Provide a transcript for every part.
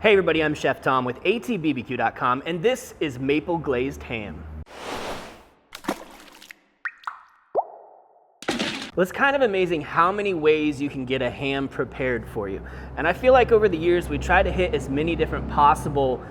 Hey everybody, I'm Chef Tom with allthingsbbq.com, and this is Maple Glazed Ham. Well, it's kind of amazing how many ways you can get a ham prepared for you. And I feel like over the years we try to hit as many different possible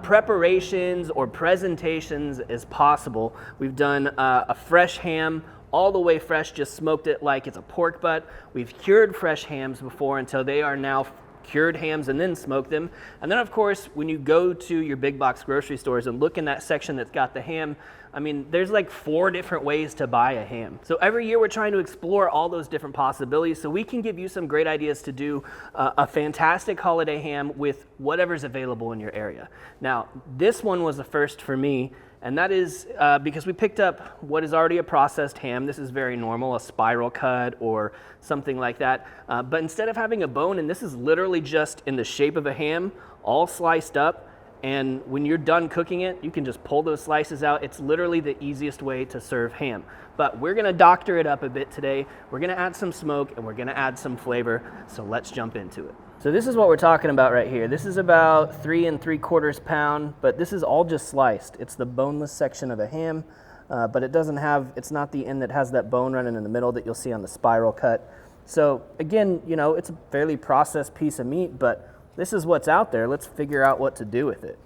preparations or presentations as possible. We've done a fresh ham, all the way fresh, just smoked it like it's a pork butt. We've cured fresh hams before until they are now cured hams and then smoke them. And then of course, when you go to your big box grocery stores and look in that section that's got the ham, I mean, there's like 4 different ways to buy a ham. So every year we're trying to explore all those different possibilities so we can give you some great ideas to do a fantastic holiday ham with whatever's available in your area. Now, this one was the first for me, and that is because we picked up what is already a processed ham. This is very normal, a spiral cut or something like that. But instead of having a bone, and this is literally just in the shape of a ham, all sliced up, and when you're done cooking it, you can just pull those slices out. It's literally the easiest way to serve ham. But we're gonna doctor it up a bit today. We're gonna add some smoke and we're gonna add some flavor. So let's jump into it. So this is what we're talking about right here. This is about 3 3/4 pounds, but this is all just sliced. It's the boneless section of a ham, but it doesn't have, it's not the end that has that bone running in the middle that you'll see on the spiral cut. So again, you know, it's a fairly processed piece of meat, but this is what's out there. Let's figure out what to do with it.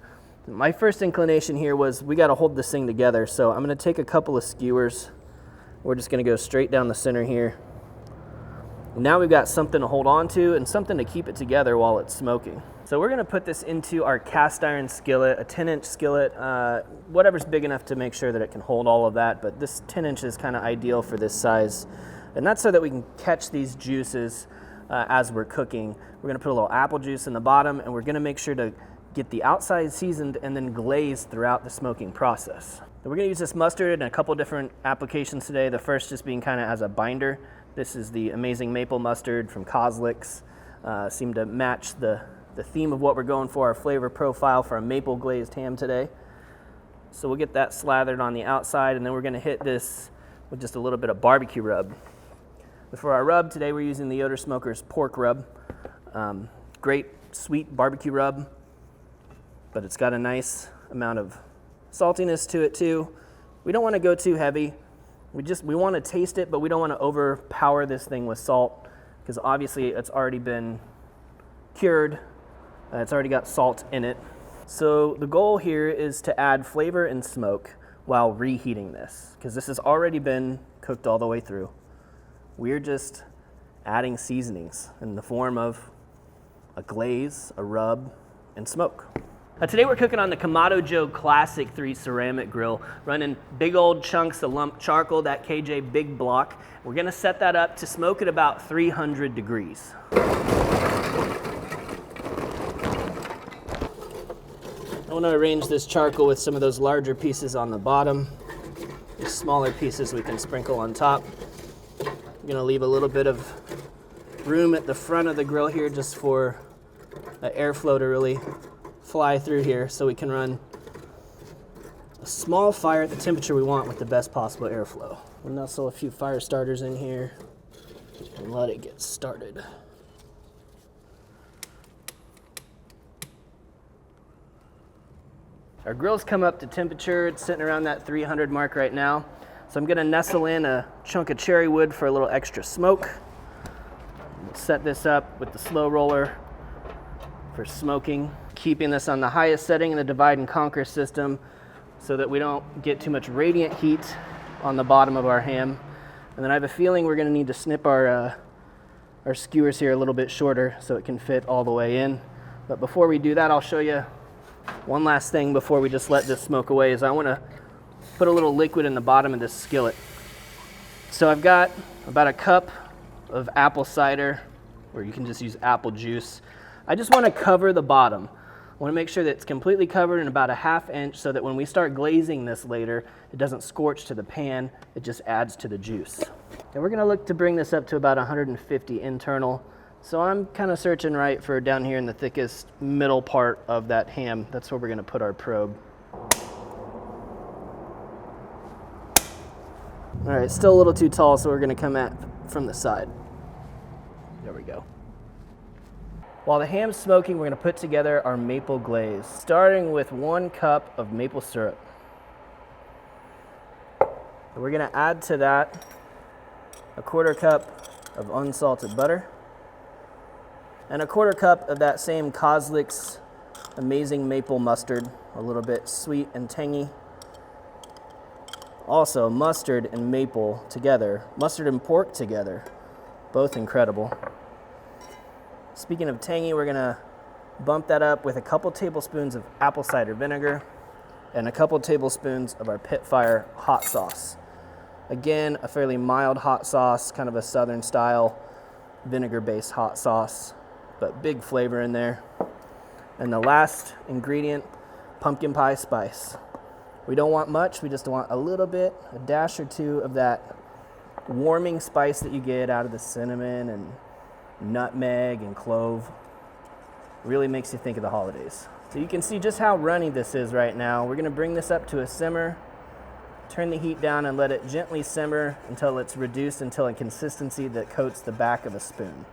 My first inclination here was we got to hold this thing together. So I'm going to take a couple of skewers. We're just going to go straight down the center here. And now we've got something to hold on to and something to keep it together while it's smoking. So we're going to put this into our cast iron skillet, a 10-inch skillet, whatever's big enough to make sure that it can hold all of that. But this 10-inch is kind of ideal for this size. And that's so that we can catch these juices as we're cooking. We're gonna put a little apple juice in the bottom, and we're gonna make sure to get the outside seasoned and then glazed throughout the smoking process. So we're gonna use this mustard in a couple different applications today. The first just being kind of as a binder. This is the amazing maple mustard from Kozlik's. Seemed to match the theme of what we're going for, our flavor profile for a maple glazed ham today. So we'll get that slathered on the outside, and then we're gonna hit this with just a little bit of barbecue rub. For our rub today, we're using the Yoder Smoker's pork rub. Great sweet barbecue rub, but it's got a nice amount of saltiness to it too. We don't want to go too heavy. We want to taste it, but we don't want to overpower this thing with salt because obviously it's already been cured. It's already got salt in it. So the goal here is to add flavor and smoke while reheating this because this has already been cooked all the way through. We're just adding seasonings in the form of a glaze, a rub, and smoke. Today we're cooking on the Kamado Joe Classic 3 ceramic grill, running big old chunks of lump charcoal, that KJ big block. We're gonna set that up to smoke at about 300 degrees. I wanna arrange this charcoal with some of those larger pieces on the bottom. The smaller pieces we can sprinkle on top. I'm gonna leave a little bit of room at the front of the grill here just for the airflow to really fly through here so we can run a small fire at the temperature we want with the best possible airflow. We'll nestle a few fire starters in here and let it get started. Our grill's come up to temperature. It's sitting around that 300 mark right now. So I'm gonna nestle in a chunk of cherry wood for a little extra smoke. Set this up with the slow roller for smoking. Keeping this on the highest setting in the divide and conquer system so that we don't get too much radiant heat on the bottom of our ham. And then I have a feeling we're gonna need to snip our skewers here a little bit shorter so it can fit all the way in. But before we do that, I'll show you one last thing before we just let this smoke away is I wanna put a little liquid in the bottom of this skillet. So I've got about a cup of apple cider, or you can just use apple juice. I just want to cover the bottom. I want to make sure that it's completely covered in about a 1/2 inch so that when we start glazing this later, it doesn't scorch to the pan, it just adds to the juice. And we're going to look to bring this up to about 150 internal. So I'm kind of searching right for down here in the thickest middle part of that ham. That's where we're going to put our probe. All right, still a little too tall, so we're gonna come at from the side. There we go. While the ham's smoking, we're gonna put together our maple glaze, starting with 1 cup of maple syrup. We're gonna add to that a 1/4 cup of unsalted butter and a 1/4 cup of that same Kozlik's amazing maple mustard, a little bit sweet and tangy. Also, mustard and maple together, mustard and pork together, both incredible. Speaking of tangy, we're gonna bump that up with a couple tablespoons of apple cider vinegar and a couple tablespoons of our Pitfire hot sauce. Again, a fairly mild hot sauce, kind of a southern style vinegar-based hot sauce, but big flavor in there. And the last ingredient, pumpkin pie spice. We don't want much, we just want a little bit, a dash or two of that warming spice that you get out of the cinnamon and nutmeg and clove. Really makes you think of the holidays. So you can see just how runny this is right now. We're gonna bring this up to a simmer, turn the heat down and let it gently simmer until it's reduced until a consistency that coats the back of a spoon.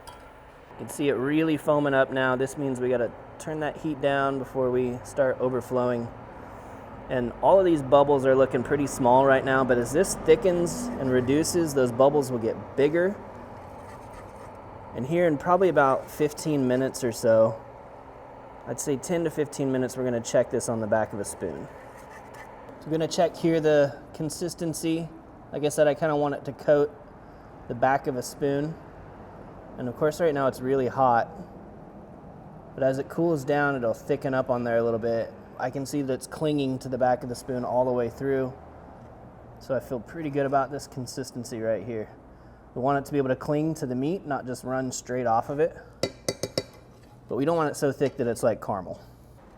You can see it really foaming up now. This means we gotta turn that heat down before we start overflowing. And all of these bubbles are looking pretty small right now, but as this thickens and reduces, those bubbles will get bigger. And here in probably about 15 minutes or so, I'd say 10 to 15 minutes, we're gonna check this on the back of a spoon. So we're gonna check here the consistency. Like I said, I kinda want it to coat the back of a spoon. And of course right now it's really hot, but as it cools down, it'll thicken up on there a little bit. I can see that it's clinging to the back of the spoon all the way through. So I feel pretty good about this consistency right here. We want it to be able to cling to the meat, not just run straight off of it. But we don't want it so thick that it's like caramel.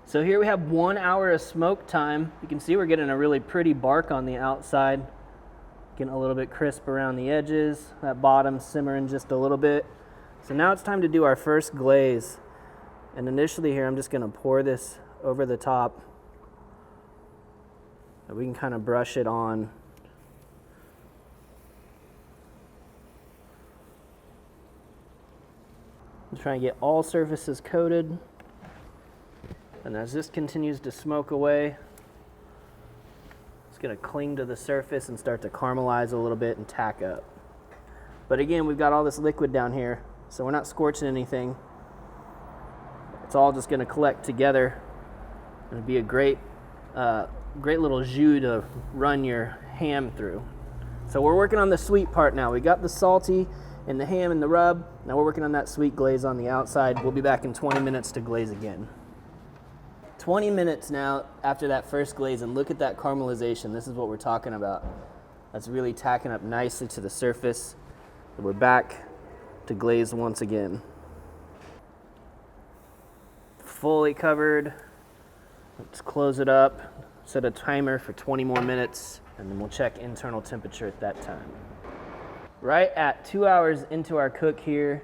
So here we have 1 hour of smoke time. You can see we're getting a really pretty bark on the outside. Getting a little bit crisp around the edges. That bottom simmering just a little bit. So now it's time to do our first glaze. And initially here, I'm just gonna pour this over the top. And we can kind of brush it on. I'm trying to get all surfaces coated. And as this continues to smoke away, it's gonna cling to the surface and start to caramelize a little bit and tack up. But again, we've got all this liquid down here, so we're not scorching anything. It's all just gonna collect together and be a great little jus to run your ham through. So we're working on the sweet part now. We got the salty and the ham and the rub. Now we're working on that sweet glaze on the outside. We'll be back in 20 minutes to glaze again. 20 minutes now after that first glaze, and look at that caramelization. This is what we're talking about. That's really tacking up nicely to the surface. And we're back to glaze once again. Fully covered. Let's close it up, set a timer for 20 more minutes, and then we'll check internal temperature at that time. Right at 2 hours into our cook here,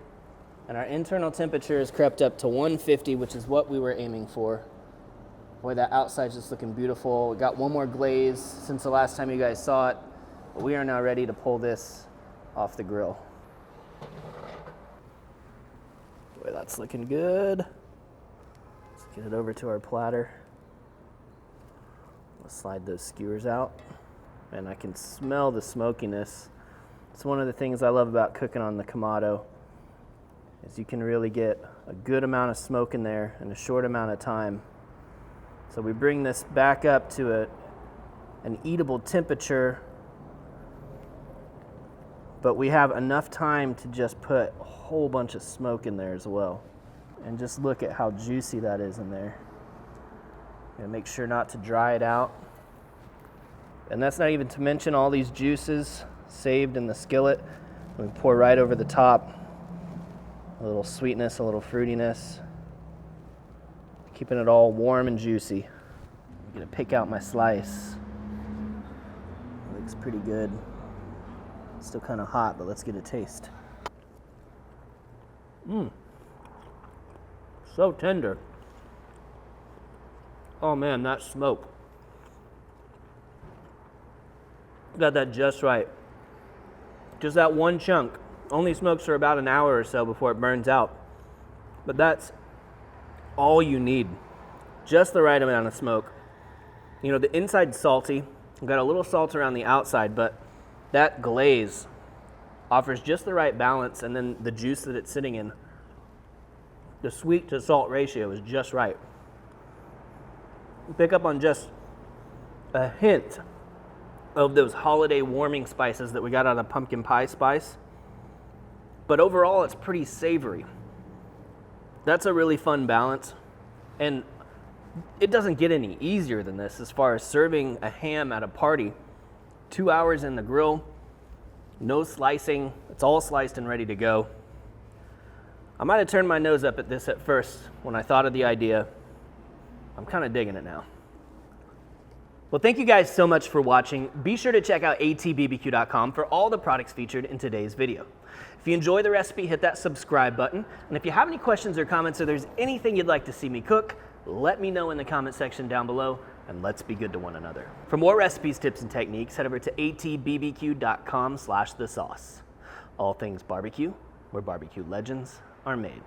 and our internal temperature has crept up to 150, which is what we were aiming for. Boy, that outside's just looking beautiful. We got one more glaze since the last time you guys saw it, but we are now ready to pull this off the grill. Boy, that's looking good. Let's get it over to our platter. Let's slide those skewers out. And I can smell the smokiness. It's one of the things I love about cooking on the Kamado, is you can really get a good amount of smoke in there in a short amount of time. So we bring this back up to an eatable temperature, but we have enough time to just put a whole bunch of smoke in there as well. And just look at how juicy that is in there. And make sure not to dry it out. And that's not even to mention all these juices saved in the skillet. We pour right over the top. A little sweetness, a little fruitiness. Keeping it all warm and juicy. I'm gonna pick out my slice. Looks pretty good. Still kind of hot, but let's get a taste. So tender. Oh man, that smoke. Got that just right. Just that one chunk. Only smokes for about an hour or so before it burns out. but that's all you need. Just the right amount of smoke. You know, the inside's salty. I've got a little salt around the outside, but that glaze offers just the right balance, and then the juice that it's sitting in, the sweet to salt ratio is just right. Pick up on just a hint of those holiday warming spices that we got out of pumpkin pie spice. But overall, it's pretty savory. That's a really fun balance. And it doesn't get any easier than this as far as serving a ham at a party. 2 hours in the grill, no slicing. It's all sliced and ready to go. I might have turned my nose up at this at first when I thought of the idea. I'm kind of digging it now. Well, thank you guys so much for watching. Be sure to check out allthingsbbq.com for all the products featured in today's video. If you enjoy the recipe, hit that subscribe button. And if you have any questions or comments, or there's anything you'd like to see me cook, let me know in the comment section down below, and let's be good to one another. For more recipes, tips, and techniques, head over to allthingsbbq.com/thesauce. All Things Barbecue, where barbecue legends are made.